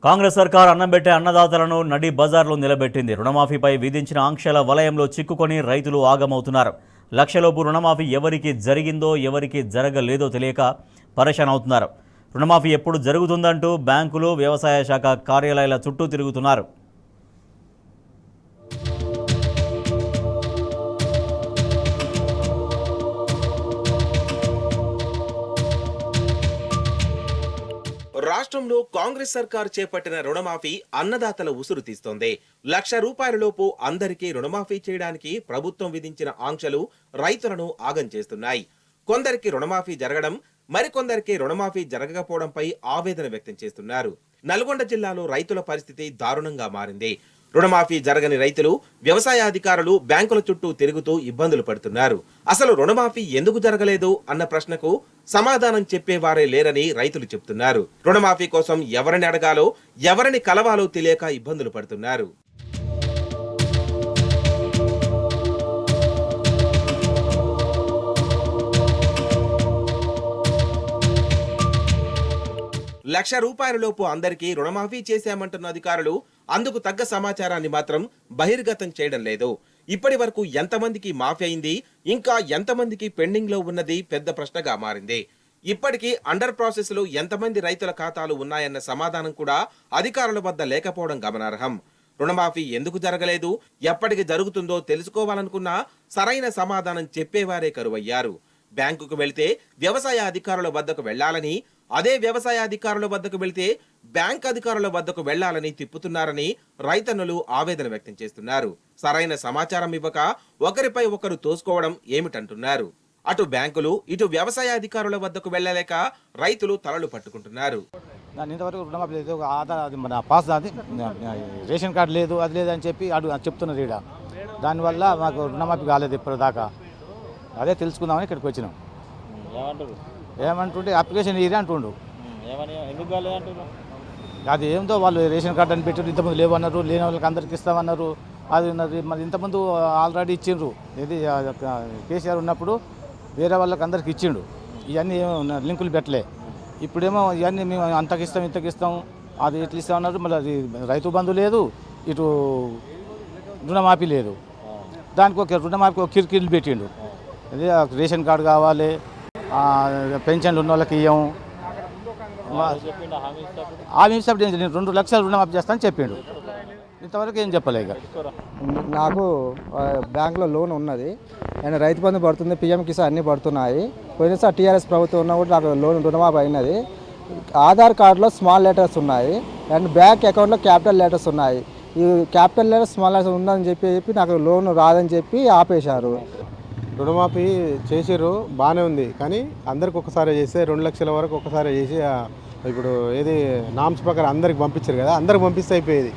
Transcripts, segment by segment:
కాంగ్రెస్ సర్కార్ అన్నంబెట్టే అన్నదాతలను నడి బజార్లో నిలబెట్టింది. రుణమాఫీపై విధించిన ఆంక్షల వలయంలో చిక్కుకొని రైతులు ఆగమవుతున్నారు. లక్షలోపు రుణమాఫీ ఎవరికి జరిగిందో ఎవరికి జరగలేదో తెలియక పరేషాన్ అవుతున్నారు. రుణమాఫీ ఎప్పుడు జరుగుతుందంటూ బ్యాంకులు, వ్యవసాయ శాఖ కార్యాలయాల చుట్టూ తిరుగుతున్నారు. రాష్ట్రంలో కాంగ్రెస్ సర్కారు చేపట్టిన రుణమాఫీ అన్నదాతల ఉసురు తీస్తోంది. ₹1,00,000 అందరికీ రుణమాఫీ చేయడానికి ప్రభుత్వం విధించిన ఆంక్షలు రైతులను ఆగం చేస్తున్నాయి. కొందరికి రుణమాఫీ జరగడం, మరికొందరికి రుణమాఫీ జరగకపోవడంపై ఆవేదన వ్యక్తం చేస్తున్నారు. నల్గొండ జిల్లాలో రైతుల పరిస్థితి దారుణంగా మారింది. రుణమాఫీ జరగని రైతులు, వ్యవసాయ అధికారులు బ్యాంకుల చుట్టూ తిరుగుతూ ఇబ్బందులు పడుతున్నారు. అసలు రుణమాఫీ ఎందుకు జరగలేదు అన్న ప్రశ్నకు సమాధానం చెప్పేవారే లేరని రైతులు చెబుతున్నారు. రుణమాఫీ కోసం ఎవరిని అడగాలో, ఎవరిని కలవాలో తెలియక ఇబ్బందులు పడుతున్నారు. ₹1,00,000 అందరికీ రుణమాఫీ చేశామంటున్న అధికారులు అందుకు తగ్గ సమాచారాన్ని మాత్రం బహిర్గతం చేయడం లేదు. ఇప్పటి వరకు ఎంతమందికి మాఫీ అయింది, ఇంకా ఎంతమందికి పెండింగ్ లో ఉన్నది పెద్ద ప్రశ్నగా మారింది. ఇప్పటికీ అండర్ ప్రాసెస్ లో ఎంతమంది రైతుల ఖాతాలు ఉన్నాయన్న సమాధానం కూడా అధికారుల వద్ద లేకపోవడం గమనార్హం. రుణమాఫీ ఎందుకు జరగలేదు, ఎప్పటికి జరుగుతుందో తెలుసుకోవాలనుకున్నా సరైన సమాధానం చెప్పేవారే కరువయ్యారు. బ్యాంకుకు వెళ్తే వ్యవసాయ అధికారుల వద్దకు వెళ్లాలని, అదే వ్యవసాయ అధికారుల వద్దకు వెళ్తే బ్యాంక్ అధికారుల వద్దకు వెళ్లాలని తిప్పుతున్నారని రైతన్నులు ఆవేదన వ్యక్తం చేస్తున్నారు. సరైన సమాచారం ఇవ్వక ఒకరిపై ఒకరు తోసుకోవడం ఏమిటంటున్నారు. అటు బ్యాంకులు, ఇటు వ్యవసాయ అధికారుల వద్దకు వెళ్లలేక రైతులు తలలు పట్టుకుంటున్నారు. ఇంతవరకు రుణమాఫీ లేదు, ఆధార్ అది మన పాస్, అది రేషన్ కార్డు లేదు, అది లేదని చెప్పి చెప్తున్నారు ఈడ. దానివల్ల మాకు రుణమాఫీ కాలేదు ఇప్పటిదాకా. అదే తెలుసుకుందామని ఇక్కడికి వచ్చినాం. ఏమంటుంటే అప్లికేషన్ ఇదే అంటుండు. అది ఏందో వాళ్ళు రేషన్ కార్డు అని పెట్టారు, ఇంతమంది లేవన్నారు, లేని వాళ్ళకి అందరికి ఇస్తామన్నారు. అది ఉన్నది మరి ఇంతమంది ఆల్రెడీ ఇచ్చిండ్రు. ఇది కేసీఆర్ ఉన్నప్పుడు వేరే వాళ్ళకి అందరికి ఇచ్చిండు. ఇవన్నీ లింకులు పెట్టలే. ఇప్పుడేమో ఇవన్నీ మేము అంతకిస్తాం ఇంతకిస్తాం, అది ఇట్లా ఇస్తామన్నారు. మళ్ళీ అది రైతు బంధు లేదు, ఇటు రుణమాఫీ లేదు. దానికి ఒక రుణమాఫీకి ఒక కిరికిరిలు పెట్టిండు. అదే రేషన్ కార్డు కావాలి, పెన్షన్లు ఉన్న వాళ్ళకి ఇవ్వము. హామీ ఇస్తాడు, నేను 2 లక్షలు రుణమాఫీ చేస్తానని చెప్పిండు. ఇంతవరకు ఏం చెప్పలే. ఇక నాకు బ్యాంకులో లోన్ ఉన్నది, నేను రైతు బంధు పడుతుంది, పిఎం కిసాన్ అన్నీ పడుతున్నాయి. పోయినసారి టీఆర్ఎస్ ప్రభుత్వం ఉన్నా కూడా నాకు లోన్ రుణమాఫీ అయినది. ఆధార్ కార్డులో స్మాల్ లెటర్స్ ఉన్నాయి అండ్ బ్యాంక్ అకౌంట్లో క్యాపిటల్ లెటర్స్ ఉన్నాయి. ఈ క్యాపిటల్ లెటర్స్ స్మాల్ లెటర్స్ ఉందని చెప్పి నాకు లోన్ రాదని చెప్పి ఆపేశారు. రుణమాఫీ చేసిర్రు, బాగానే ఉంది. కానీ అందరికి ఒకసారి చేస్తే 2 లక్షల వరకు ఒకసారి చేసి ఇప్పుడు ఏది నామ్స్ ప్రకారం అందరికి పంపించారు కదా, అందరికి పంపిస్తే అయిపోయేది.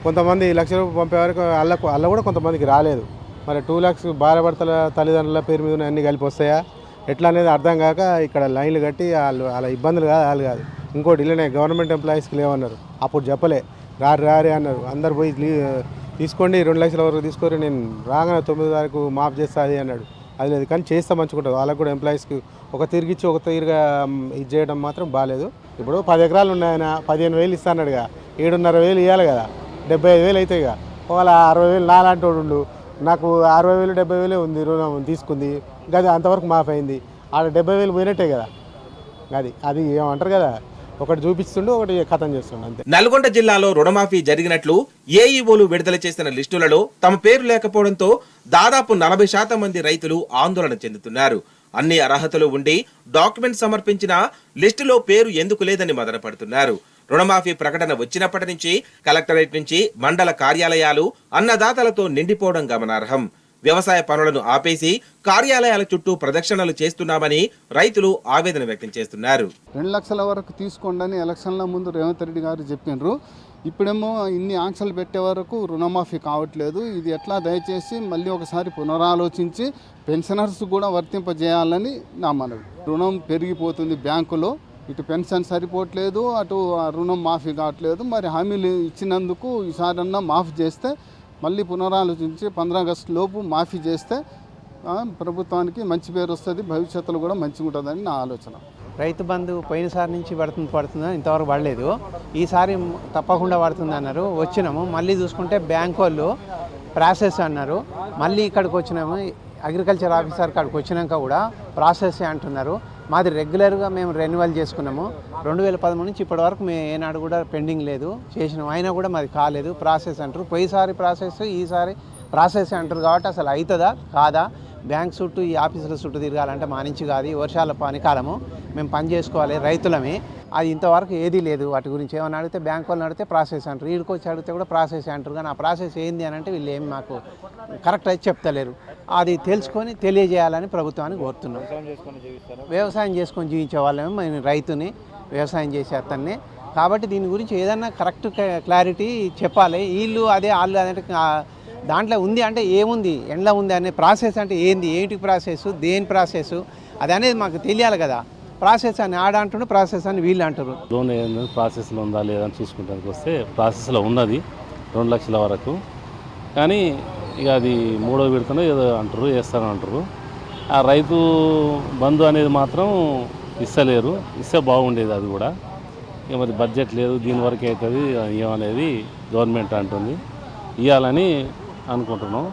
కొంతమంది ₹1,00,000 పంపే వరకు అల్ల కూడా కొంతమందికి రాలేదు. మరి 2 lakhs భార్యాభర్తల తల్లిదండ్రుల పేరు మీద అన్నీ కలిపి వస్తాయా ఎట్లా అనేది అర్థం కాక ఇక్కడ లైన్లు కట్టి వాళ్ళు అలా ఇబ్బందులు కాదు. ఇంకోటి ఇల్లనే గవర్నమెంట్ ఎంప్లాయీస్కి లేవన్నారు, అప్పుడు చెప్పలే, రారి అన్నారు. అందరు పోయి తీసుకోండి 2 లక్షల వరకు తీసుకోరు, నేను రాగానే 9వ తారీఖు మాఫ్ చేస్తా అది అన్నాడు. అది లేదు, కానీ చేస్తే మంచుకుంటుంది. వాళ్ళకు కూడా ఎంప్లాయీస్కి ఒక తిరిగిచ్చి ఒక తీరుగా ఇది చేయడం మాత్రం బాగాలేదు. ఇప్పుడు 10 ఎకరాలు ఉన్నాయన 15,000 ఇస్తాన్నాడుగా, 7,500 ఇవ్వాలి కదా, 75,000 అవుతాయి కదా. ఒకవేళ 60,000 నాలాంటి వాడు, నాకు 60,000 70,000 ఉంది రుణం తీసుకుంది, అది అంతవరకు మాఫ్ అయింది. ఆడ 70,000 పోయినట్టే కదా. అది ఏమంటారు కదా, ఒకటి చూపిస్తుండు, ఒకటి ఖతం చేస్తుండు అంతే. నల్గొండ జిల్లాలో రుణమాఫీ జరిగినట్లు ఏఈఓలు విడుదల చేసిన లిస్టులలో తమ పేరు లేకపోవడంతో దాదాపు 40% మంది రైతులు ఆందోళన చెందుతున్నారు. అన్ని అర్హతలు ఉండి డాక్యుమెంట్ సమర్పించిన లిస్టులో పేరు ఎందుకు లేదని మదనపడుతున్నారు. రుణమాఫీ ప్రకటన వచ్చినప్పటి నుంచి కలెక్టరేట్ నుంచి మండల కార్యాలయాలు అన్నదాతలతో నిండిపోవడం గమనార్హం. వ్యవసాయ పనులను ఆపేసి కార్యాలయాల చుట్టూ ప్రదక్షిణలు చేస్తున్నామని రైతులు ఆవేదన వ్యక్తం చేస్తున్నారు. 2 లక్షల వరకు తీసుకోండి ఎలక్షన్ల ముందు రేవంత్ రెడ్డి గారు చెప్పిండ్రు. ఇప్పుడేమో ఇన్ని ఆంక్షలు పెట్టే వరకు రుణమాఫీ కావట్లేదు. ఇది ఎట్లా, దయచేసి మళ్ళీ ఒకసారి పునరాలోచించి పెన్షనర్స్ కూడా వర్తింపజేయాలని నా మనవి. రుణం పెరిగిపోతుంది బ్యాంకులో, ఇటు పెన్షన్ సరిపోవట్లేదు, అటు రుణం మాఫీ కావట్లేదు. మరి హామీలు ఇచ్చినందుకు ఈసారన్నా మాఫీ చేస్తే, మళ్ళీ పునరాలోచించి 15 ఆగస్టు లోపు మాఫీ చేస్తే ప్రభుత్వానికి మంచి పేరు వస్తుంది, భవిష్యత్తులో కూడా మంచిగా ఉంటుందని నా ఆలోచన. రైతు బంధు పోయినసారి నుంచి పడుతుందా ఇంతవరకు పడలేదు. ఈసారి తప్పకుండా పడుతుంది అన్నారు. వచ్చినాము, మళ్ళీ చూసుకుంటే బ్యాంక్ వాళ్ళు ప్రాసెస్ అన్నారు. మళ్ళీ ఇక్కడికి వచ్చినాము, అగ్రికల్చర్ ఆఫీసర్ కాడికి వచ్చినాక కూడా ప్రాసెస్ అంటున్నారు. మాది రెగ్యులర్గా మేము రెన్యువల్ చేసుకున్నాము. 2013 నుంచి ఇప్పటి వరకు మేము ఏనాడు కూడా పెండింగ్ లేదు, చేసినాము. అయినా కూడా మాది కాలేదు, ప్రాసెస్ అంటారు. పోయిసారి ప్రాసెస్, ఈసారి ప్రాసెస్ అంటారు. కాబట్టి అసలు అవుతుందా కాదా? బ్యాంక్ చుట్టూ ఈ ఆఫీసుల చుట్టూ తిరగాలంటే మా నుంచి కాదు. వర్షాల పనికాలము, మేము పని చేసుకోవాలి, రైతులమే. అది ఇంతవరకు ఏదీ లేదు. వాటి గురించి ఏమైనా అడిగితే బ్యాంక్ వాళ్ళని అడిగితే ప్రాసెస్ అంటారు, వీడికి వచ్చి అడిగితే కూడా ప్రాసెస్ అంటారు. కానీ ఆ ప్రాసెస్ ఏంది అని అంటే వీళ్ళు ఏమి మాకు కరెక్ట్ అయితే చెప్తలేరు. అది తెలుసుకొని తెలియజేయాలని ప్రభుత్వానికి కోరుతున్నాం. వ్యవసాయం చేసుకొని జీవించే వాళ్ళమే మేము, రైతుని వ్యవసాయం చేసే అతన్ని. కాబట్టి దీని గురించి ఏదన్నా కరెక్ట్ క్లారిటీ చెప్పాలి. వీళ్ళు అదే వాళ్ళు అదే దాంట్లో ఉంది అంటే ఏముంది, ఎండ్లో ఉంది అనే ప్రాసెస్ అంటే ఏంది, ఏంటి ప్రాసెస్, దేని ప్రాసెస్, అది అనేది మాకు తెలియాలి కదా. ప్రాసెస్ అని ఆడ అంటుండే, ప్రాసెస్ అని వీళ్ళు అంటారు. లోన్ ఏదైనా ప్రాసెస్లో ఉందా లేదా అని చూసుకుంటానికి వస్తే ప్రాసెస్లో ఉన్నది 2 లక్షల వరకు. కానీ ఇక అది 3వ విడతనో ఏదో అంటారు, వేస్తారని అంటారు. ఆ రైతు బంధు అనేది మాత్రం ఇస్తలేరు. ఇస్తే బాగుండేది అది కూడా. ఇక మరి బడ్జెట్ లేదు, దీని వరకు అవుతుంది ఏమనేది గవర్నమెంట్ అంటుంది. ఇవ్వాలని అనుకుంటున్నాం.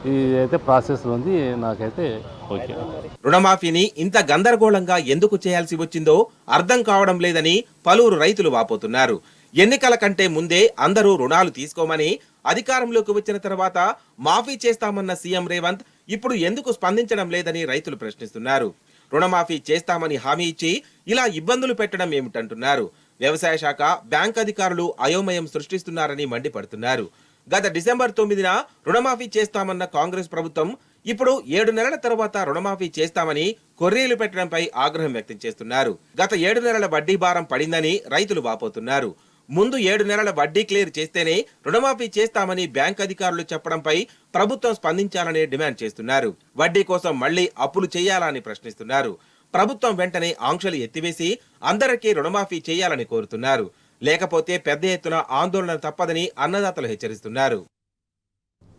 ఇది అయితే ప్రాసెస్లో ఉంది, నాకైతే ఓకే. రుణమాఫీని ఇంత గందరగోళంగా ఎందుకు చేయాల్సి వచ్చిందో అర్థం కావడం లేదని పలువురు రైతులు వాపోతున్నారు. ఎన్నికల కంటే ముందే అందరూ రుణాలు తీసుకోమని, అధికారంలోకి వచ్చిన తర్వాత మాఫీ చేస్తామన్న సీఎం రేవంత్ ఇప్పుడు ఎందుకు స్పందించడం లేదని రైతులు ప్రశ్నిస్తున్నారు. రుణమాఫీ చేస్తామని హామీ ఇచ్చి ఇలా ఇబ్బందులు పెట్టడం ఏమిటంటున్నారు. వ్యవసాయ శాఖ, బ్యాంక్ అధికారులు అయోమయం సృష్టిస్తున్నారని మండిపడుతున్నారు. గత డిసెంబర్ 9న రుణమాఫీ చేస్తామన్న కాంగ్రెస్ ప్రభుత్వం ఇప్పుడు 7 నెలల తర్వాత రుణమాఫీ చేస్తామని కొర్రీలు పెట్టడంపై ఆగ్రహం వ్యక్తం చేస్తున్నారు. గత 7 నెలల వడ్డీ భారం పడిందని రైతులు వాపోతున్నారు. ముందు 7 నెలల వడ్డీ క్లియర్ చేస్తేనే రుణమాఫీ చేస్తామని బ్యాంక్ అధికారులు చెప్పడంపై ప్రభుత్వం స్పందించాలని డిమాండ్ చేస్తున్నారు. వడ్డీ కోసం మళ్లీ అప్పులు చేయాలని ప్రశ్నిస్తున్నారు. ప్రభుత్వం వెంటనే ఆంక్షలు ఎత్తివేసి అందరికీ రుణమాఫీ చేయాలని కోరుతున్నారు. లేకపోతే పెద్ద ఎత్తున ఆందోళన తప్పదని అన్నదాతలు హెచ్చరిస్తున్నారు.